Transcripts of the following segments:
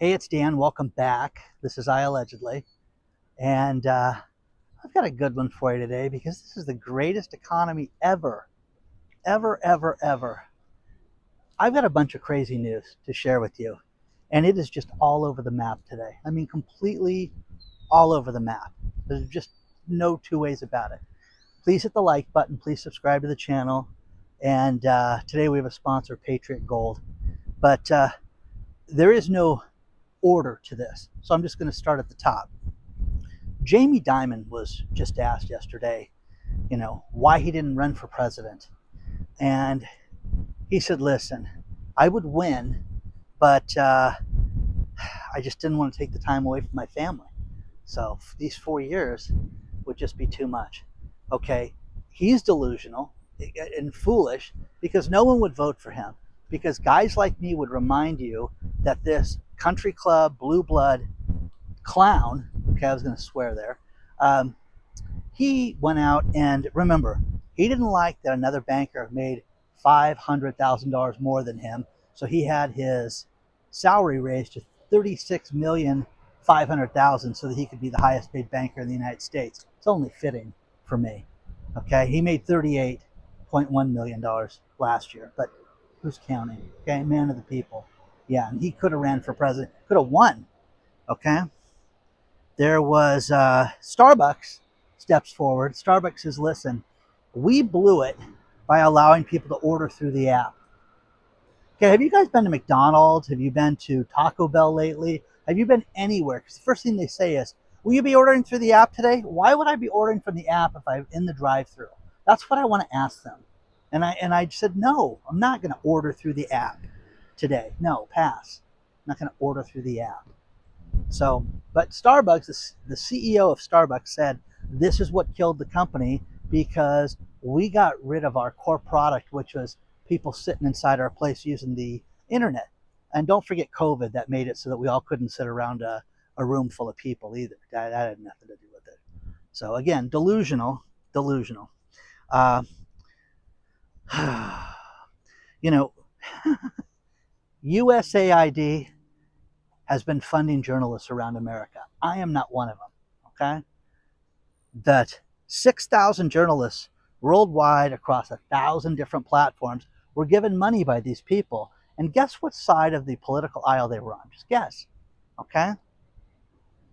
Hey, it's Dan. Welcome back. This is iallegedly, and I've got a good one for you today because this is the greatest economy ever, ever, ever, ever. I've got a bunch of crazy news to share with you, and it is just all over the map today. I mean, completely all over the map. There's just no two ways about it. Please hit the like button. Please subscribe to the channel. And today we have a sponsor, Patriot Gold, but there is no order to this. So I'm just going to start at the top. Jamie Dimon was just asked yesterday, why he didn't run for president. And he said, listen, I would win, but I just didn't want to take the time away from my family. So these 4 years would just be too much. Okay, he's delusional and foolish because no one would vote for him. Because guys like me would remind you that this country club, blue blood clown, okay, I was going to swear there, he went out and remember, he didn't like that another banker made $500,000 more than him. So he had his salary raised to $36,500,000 so that he could be the highest paid banker in the United States. It's only fitting for me. Okay, he made $38.1 million last year, but who's counting? Okay, man of the people. Yeah, and he could have ran for president, could have won. Okay, there was Starbucks steps forward. Starbucks says, listen, we blew it by allowing people to order through the app. Okay, have you guys been to McDonald's? Have you been to Taco Bell lately? Have you been anywhere? Because the first thing they say is, will you be ordering through the app today? Why would I be ordering from the app if I'm in the drive-thru? That's what I want to ask them. And I said, no, I'm not going to order through the app today. No, pass. I'm not going to order through the app. So, but Starbucks, the CEO of Starbucks said, this is what killed the company because we got rid of our core product, which was people sitting inside our place using the internet. And don't forget COVID, that made it so that we all couldn't sit around a room full of people either. That had nothing to do with it. So again, delusional. You know, USAID has been funding journalists around America. I am not one of them, okay? That 6,000 journalists worldwide across 1,000 different platforms were given money by these people. And guess what side of the political aisle they were on? Just guess, okay?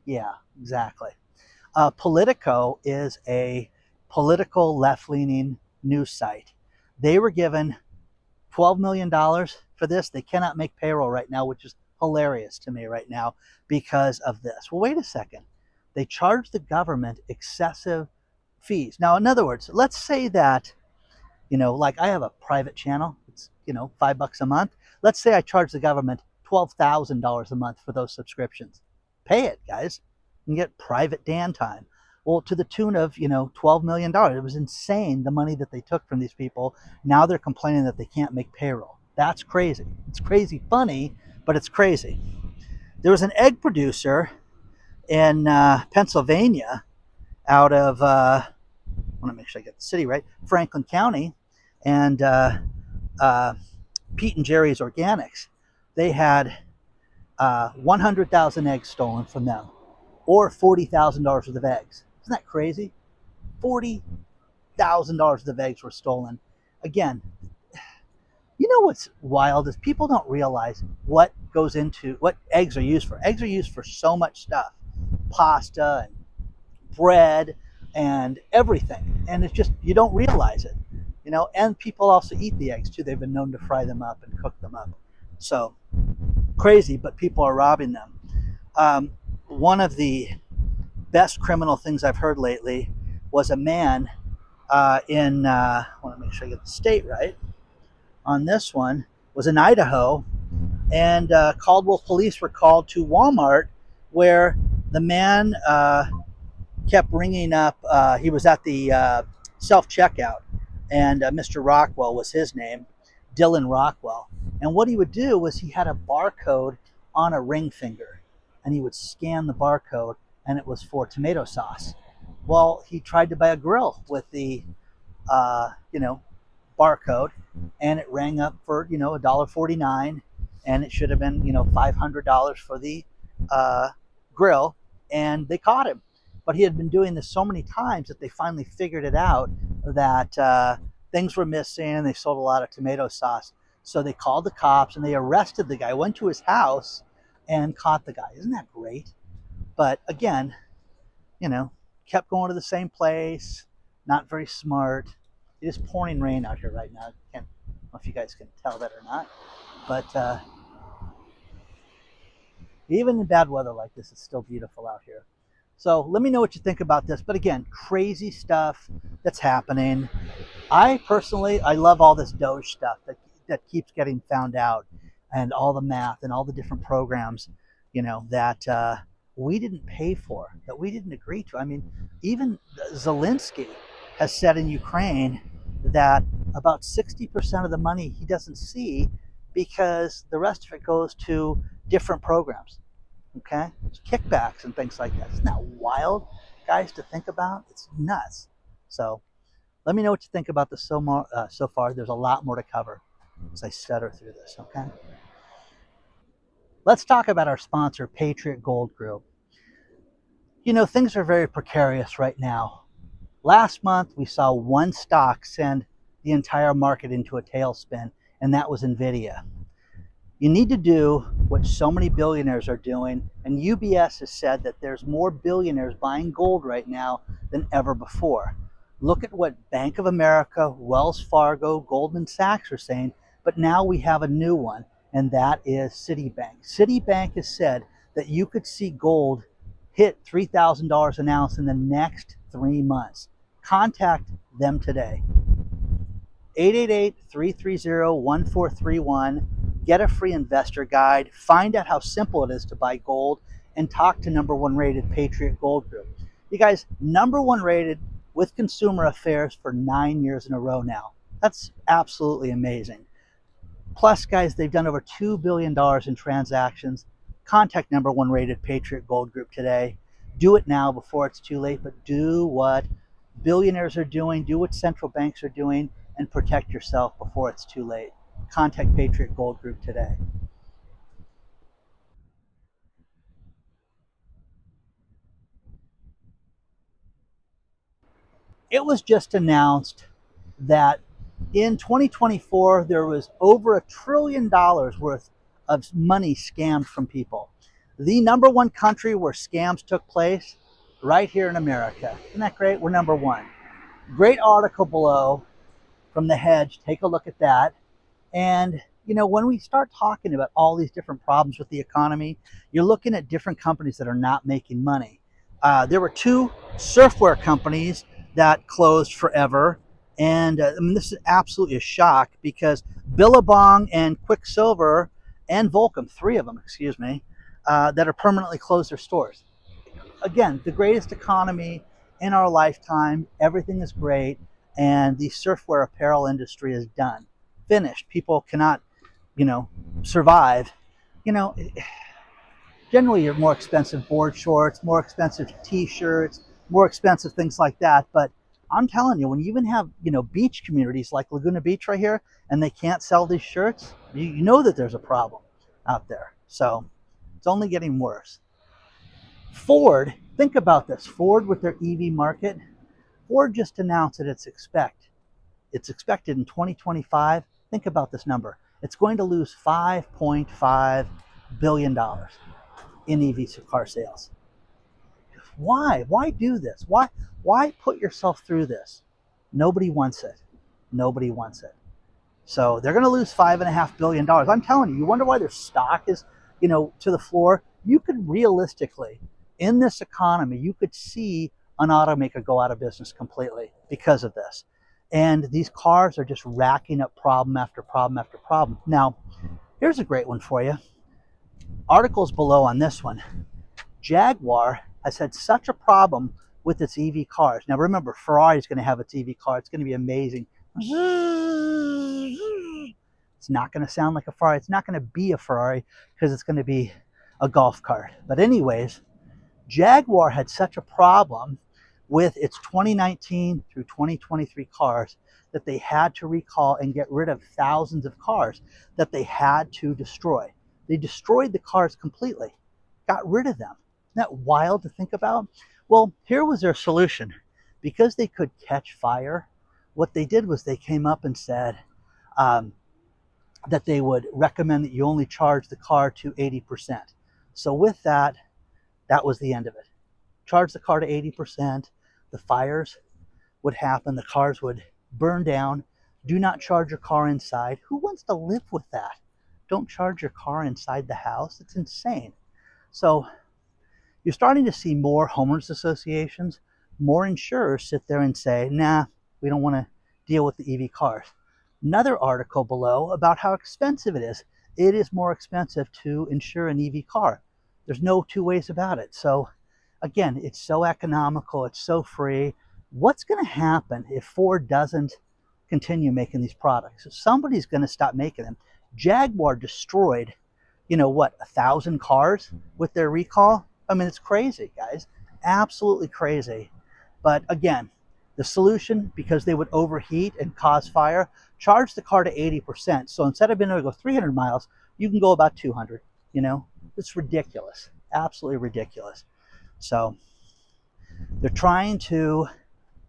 Yeah, exactly. Politico is a political left-leaning news site. They were given $12 million for this. They cannot make payroll right now, which is hilarious to me right now because of this. Well, wait a second. They charge the government excessive fees. Now, in other words, let's say that, like I have a private channel. It's, $5 a month. Let's say I charge the government $12,000 a month for those subscriptions. Pay it, guys, and get private Dan time. Well, to the tune of, $12 million. It was insane, the money that they took from these people. Now they're complaining that they can't make payroll. That's crazy. It's crazy funny, but it's crazy. There was an egg producer in Pennsylvania out of, I want to make sure I get the city right, Franklin County, and Pete and Jerry's Organics. They had 100,000 eggs stolen from them, or $40,000 worth of eggs. Isn't that crazy? $40,000 worth of eggs were stolen. Again, you know what's wild is people don't realize what goes into what eggs are used for. Eggs are used for so much stuff, pasta and bread and everything. And it's just, you don't realize it, and people also eat the eggs too. They've been known to fry them up and cook them up. So crazy, but people are robbing them. One of the best criminal things I've heard lately was a man in, I want to make sure I get the state right on this one, was in Idaho, and Caldwell police were called to Walmart where the man kept ringing up. He was at the self-checkout, and Mr. Rockwell was his name, Dylan Rockwell. And what he would do was he had a barcode on a ring finger, and he would scan the barcode, and it was for tomato sauce. Well, he tried to buy a grill with the, barcode, and it rang up for, $1.49, and it should have been, $500 for the grill, and they caught him. But he had been doing this so many times that they finally figured it out that things were missing. They sold a lot of tomato sauce. So they called the cops and they arrested the guy, went to his house and caught the guy. Isn't that great? But again, kept going to the same place, not very smart. It is pouring rain out here right now. I don't know if you guys can tell that or not. But even in bad weather like this, it's still beautiful out here. So let me know what you think about this. But again, crazy stuff that's happening. I love all this Doge stuff that keeps getting found out, and all the math and all the different programs, that we didn't pay for, that we didn't agree to. I mean, even Zelensky has said in Ukraine that about 60% of the money he doesn't see because the rest of it goes to different programs. Okay? Kickbacks and things like that. Isn't that wild, guys, to think about? It's nuts. So let me know what you think about this so far. There's a lot more to cover as I stutter through this, okay? Let's talk about our sponsor, Patriot Gold Group. Things are very precarious right now. Last month, we saw one stock send the entire market into a tailspin, and that was NVIDIA. You need to do what so many billionaires are doing, and UBS has said that there's more billionaires buying gold right now than ever before. Look at what Bank of America, Wells Fargo, Goldman Sachs are saying, but now we have a new one, and that is Citibank. Citibank has said that you could see gold hit $3,000 an ounce in the next 3 months. Contact them today. 888-330-1431. Get a free investor guide. Find out how simple it is to buy gold, and talk to number one rated Patriot Gold Group. You guys, number one rated with Consumer Affairs for 9 years in a row now. That's absolutely amazing. Plus, guys, they've done over $2 billion in transactions. Contact number one rated Patriot Gold Group today. Do it now before it's too late, but do what billionaires are doing, do what central banks are doing, and protect yourself before it's too late. Contact Patriot Gold Group today. It was just announced that in 2024, there was over $1 trillion worth of money scammed from people. The number one country where scams took place, right here in America. Isn't that great? We're number one. Great article below from The Hedge. Take a look at that. And, when we start talking about all these different problems with the economy, you're looking at different companies that are not making money. There were 2 surfwear companies that closed forever. And this is absolutely a shock, because Billabong and Quicksilver and Volcom, 3 of them, that are permanently closed their stores. Again, the greatest economy in our lifetime. Everything is great. And the surfwear apparel industry is done. Finished. People cannot, survive. Generally you're more expensive board shorts, more expensive t-shirts, more expensive things like that. But I'm telling you, when you even have, beach communities like Laguna Beach right here, and they can't sell these shirts, you know that there's a problem out there. So it's only getting worse. Ford, think about this. Ford with their EV market. Ford just announced that it's expected in 2025. Think about this number. It's going to lose $5.5 billion in EV car sales. Why? Why do this? Why put yourself through this? Nobody wants it. Nobody wants it. So they're going to lose $5.5 billion. I'm telling you, you wonder why their stock is, to the floor. You could realistically, in this economy, you could see an automaker go out of business completely because of this. And these cars are just racking up problem after problem after problem. Now, here's a great one for you. Articles below on this one. Jaguar has had such a problem with its EV cars. Now remember, Ferrari is going to have its EV car. It's going to be amazing. It's not going to sound like a Ferrari. It's not going to be a Ferrari, because it's going to be a golf cart. But anyways, Jaguar had such a problem with its 2019 through 2023 cars that they had to recall and get rid of thousands of cars that they had to destroy. They destroyed the cars completely, got rid of them. Isn't that wild to think about? Well, here was their solution. Because they could catch fire, what they did was they came up and said that they would recommend that you only charge the car to 80%. So with that, that was the end of it. Charge the car to 80%, the fires would happen, the cars would burn down. Do not charge your car inside. Who wants to live with that? Don't charge your car inside the house. It's insane. So you're starting to see more homeowners associations, more insurers sit there and say, nah, we don't want to deal with the EV cars. Another article below about how expensive it is. It is more expensive to insure an EV car. There's no two ways about it. So again, it's so economical, it's so free. What's going to happen if Ford doesn't continue making these products? Somebody's going to stop making them. Jaguar destroyed, 1,000 cars with their recall. I mean, it's crazy, guys. Absolutely crazy. But again, the solution, because they would overheat and cause fire, charge the car to 80%. So instead of being able to go 300 miles, you can go about 200. It's ridiculous. Absolutely ridiculous. So they're trying to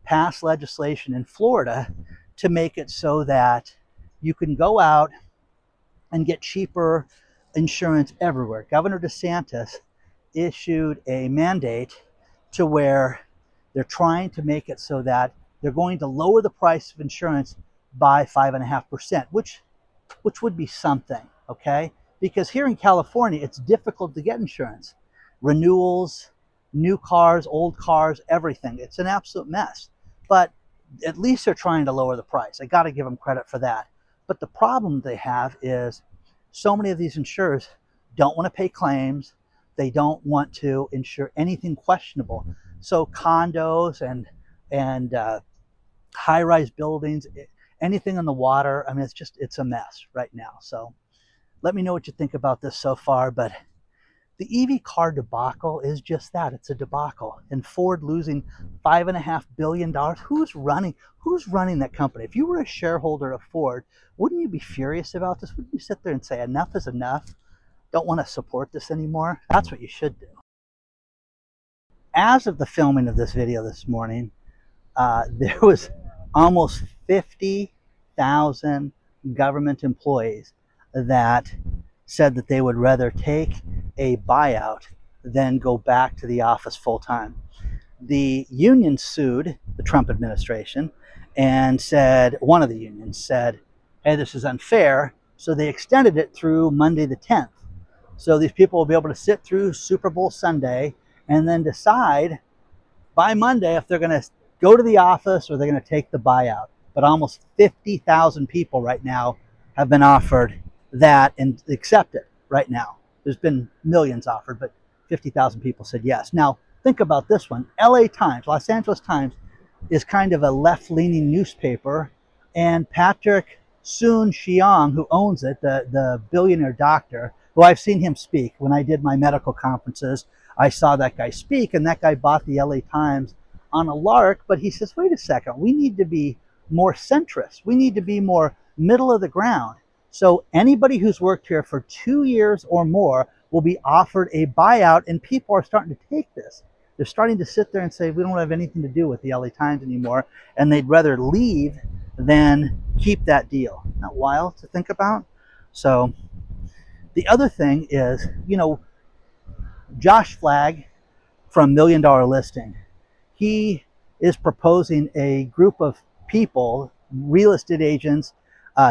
pass legislation in Florida to make it so that you can go out and get cheaper insurance everywhere. Governor DeSantis issued a mandate to where they're trying to make it so that they're going to lower the price of insurance by 5.5%, which would be something, okay? Because here in California, it's difficult to get insurance. Renewals, new cars, old cars, everything. It's an absolute mess. But at least they're trying to lower the price. I got to give them credit for that. But the problem they have is so many of these insurers don't want to pay claims. They don't want to insure anything questionable. So condos and high-rise buildings, anything on the water, I mean, it's a mess right now. So let me know what you think about this so far. But the EV car debacle is just that. It's a debacle. And Ford losing $5.5 billion. Who's running that company? If you were a shareholder of Ford, wouldn't you be furious about this? Wouldn't you sit there and say, enough is enough? Don't want to support this anymore? That's what you should do. As of the filming of this video this morning, there was almost 50,000 government employees that said that they would rather take a buyout than go back to the office full time. The union sued the Trump administration and said, one of the unions said, hey, this is unfair. So they extended it through Monday the 10th. So these people will be able to sit through Super Bowl Sunday and then decide by Monday if they're going to go to the office or they're going to take the buyout. But almost 50,000 people right now have been offered that and accept it right now. There's been millions offered, but 50,000 people said yes. Now, think about this one. LA Times, Los Angeles Times, is kind of a left-leaning newspaper, and Patrick Soon-Shiong, who owns it, the billionaire doctor, who I've seen him speak. When I did my medical conferences, I saw that guy speak, and that guy bought the LA Times on a lark, but he says, wait a second, we need to be more centrist. We need to be more middle of the ground. So anybody who's worked here for 2 years or more will be offered a buyout, and people are starting to take this. They're starting to sit there and say, we don't have anything to do with the LA Times anymore, and they'd rather leave than keep that deal. Isn't that wild to think about? So the other thing is, Josh Flagg from $1 Million Listing, he is proposing a group of people, real estate agents,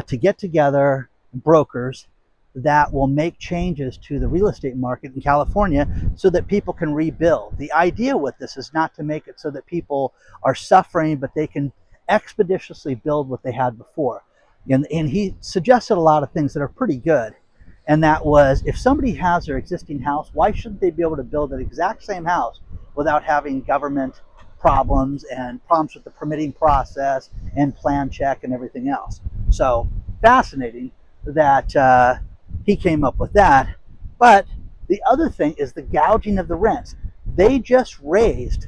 to get together, brokers, that will make changes to the real estate market in California so that people can rebuild. The idea with this is not to make it so that people are suffering, but they can expeditiously build what they had before. And he suggested a lot of things that are pretty good. And that was, if somebody has their existing house, why shouldn't they be able to build an exact same house without having government problems and problems with the permitting process and plan check and everything else? So fascinating that he came up with that. But the other thing is the gouging of the rents. They just raised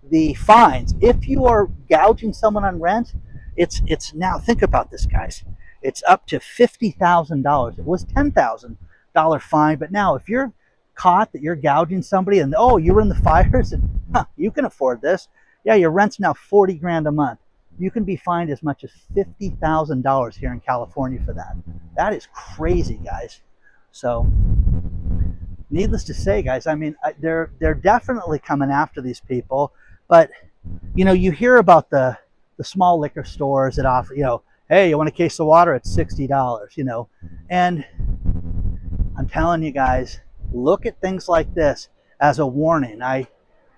the fines. If you are gouging someone on rent, it's now, think about this, guys. It's up to $50,000. It was $10,000 $100 fine. But now if you're caught that you're gouging somebody and, oh, you were in the fires and you can afford this. Yeah, your rent's now 40 grand a month. You can be fined as much as $50,000 here in California for that. That is crazy, guys. So needless to say, guys, I mean, they're definitely coming after these people. But you know, you hear about the small liquor stores that offer, you know, hey, you want a case of water? It's $60, you know. And I'm telling you guys, look at things like this as a warning. I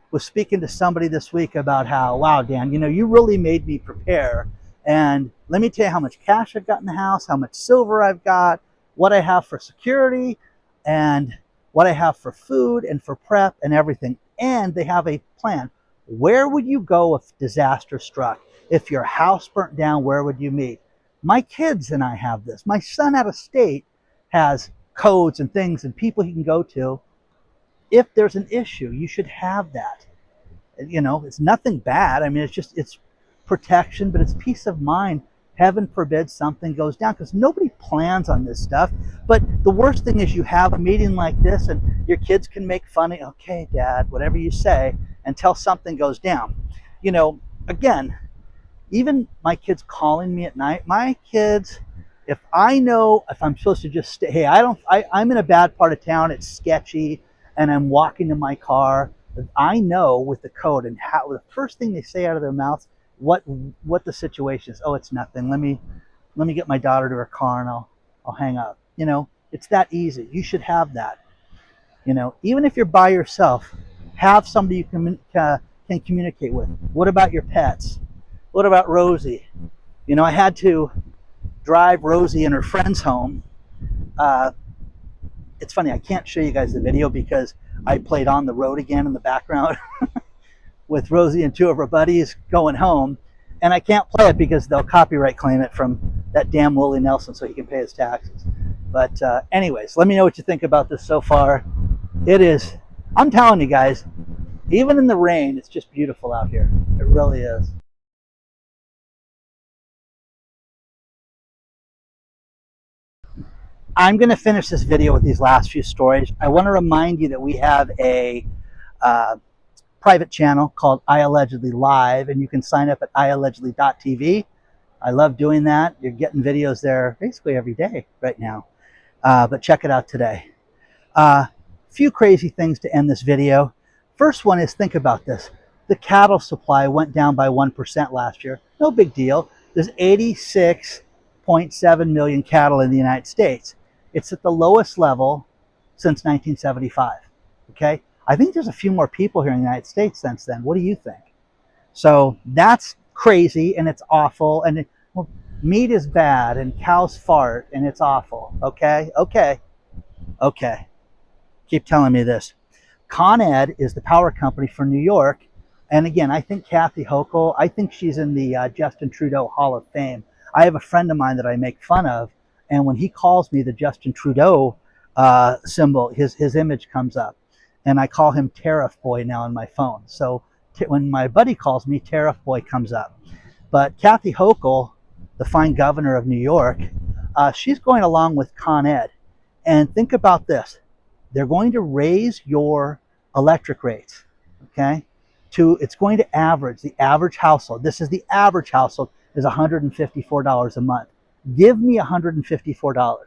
was speaking to somebody this week about how, wow, Dan, you know, you really made me prepare. And let me tell you how much cash I've got in the house, how much silver I've got, what I have for security, and what I have for food and for prep and everything. And they have a plan. Where would you go if disaster struck? If your house burnt down, where would you meet? My kids and I have this. My son out of state has codes and things and people he can go to. If there's an issue, you should have that. You know, it's nothing bad. I mean, it's protection, but it's peace of mind. Heaven forbid something goes down, because nobody plans on this stuff. But the worst thing is you have a meeting like this and your kids can make fun of, okay, Dad, whatever you say, until something goes down. You know, again, even my kids calling me at night, my kids, if I know, if I'm supposed to just stay, hey, I'm in a bad part of town, it's sketchy, and I'm walking to my car, I know with the code and how the first thing they say out of their mouths, what the situation is. Oh, it's nothing. Let me get my daughter to her car and I'll hang up. You know, it's that easy. You should have that. You know, even if you're by yourself, have somebody you can communicate with. What about your pets? What about Rosie? You know, I had to drive Rosie and her friends home. It's funny, I can't show you guys the video because I played On the Road again in the background with Rosie and two of her buddies going home. And I can't play it because they'll copyright claim it from that damn Willie Nelson so he can pay his taxes. But anyways, let me know what you think about this so far. It is, I'm telling you guys, even in the rain, it's just beautiful out here. It really is. I'm going to finish this video with these last few stories. I want to remind you that we have a private channel called iallegedly live, and you can sign up at iallegedly.tv. I love doing that. You're getting videos there basically every day right now, but check it out today. Few crazy things to end this video. First one is, think about this. The cattle supply went down by 1% last year. No big deal. There's 86.7 million cattle in the United States. It's at the lowest level since 1975. Okay? I think there's a few more people here in the United States since then. What do you think? So that's crazy and it's awful. And well, meat is bad and cows fart and it's awful. Okay? Okay. Okay. Keep telling me this. Con Ed is the power company for New York. And again, I think Kathy Hochul, I think she's in the Justin Trudeau Hall of Fame. I have a friend of mine that I make fun of. And when he calls me the Justin Trudeau symbol, his image comes up. And I call him Tariff Boy now on my phone. So when my buddy calls me, Tariff Boy comes up. But Kathy Hochul, the fine governor of New York, she's going along with Con Ed. And think about this. They're going to raise your electric rates, okay? It's going to average, the average household, this is the average household, is $154 a month. Give me $154.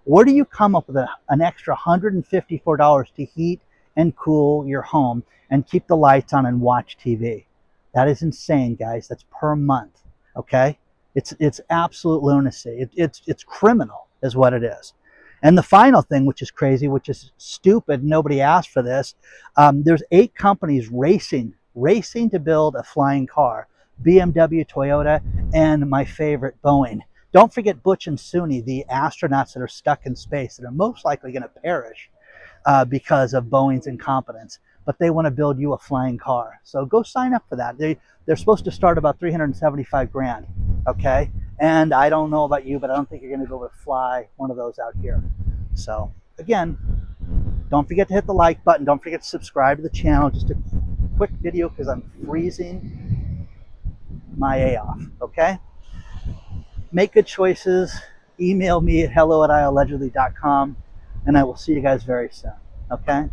Where do you come up with an extra $154 to heat and cool your home and keep the lights on and watch TV? That is insane, guys. That's per month, okay? It's absolute lunacy. It's criminal is what it is. And the final thing, which is crazy, which is stupid, nobody asked for this, there's 8 companies racing to build a flying car. BMW, Toyota, and my favorite, Boeing. Don't forget Butch and Suni, the astronauts that are stuck in space that are most likely going to perish because of Boeing's incompetence. But they want to build you a flying car. So go sign up for that. They're supposed to start about 375 grand, okay? And I don't know about you, but I don't think you're going to be able to fly one of those out here. So again, don't forget to hit the like button. Don't forget to subscribe to the channel. Just a quick video because I'm freezing my A off, okay? Make good choices. Email me at hello@iallegedly.com. and I will see you guys very soon. Okay?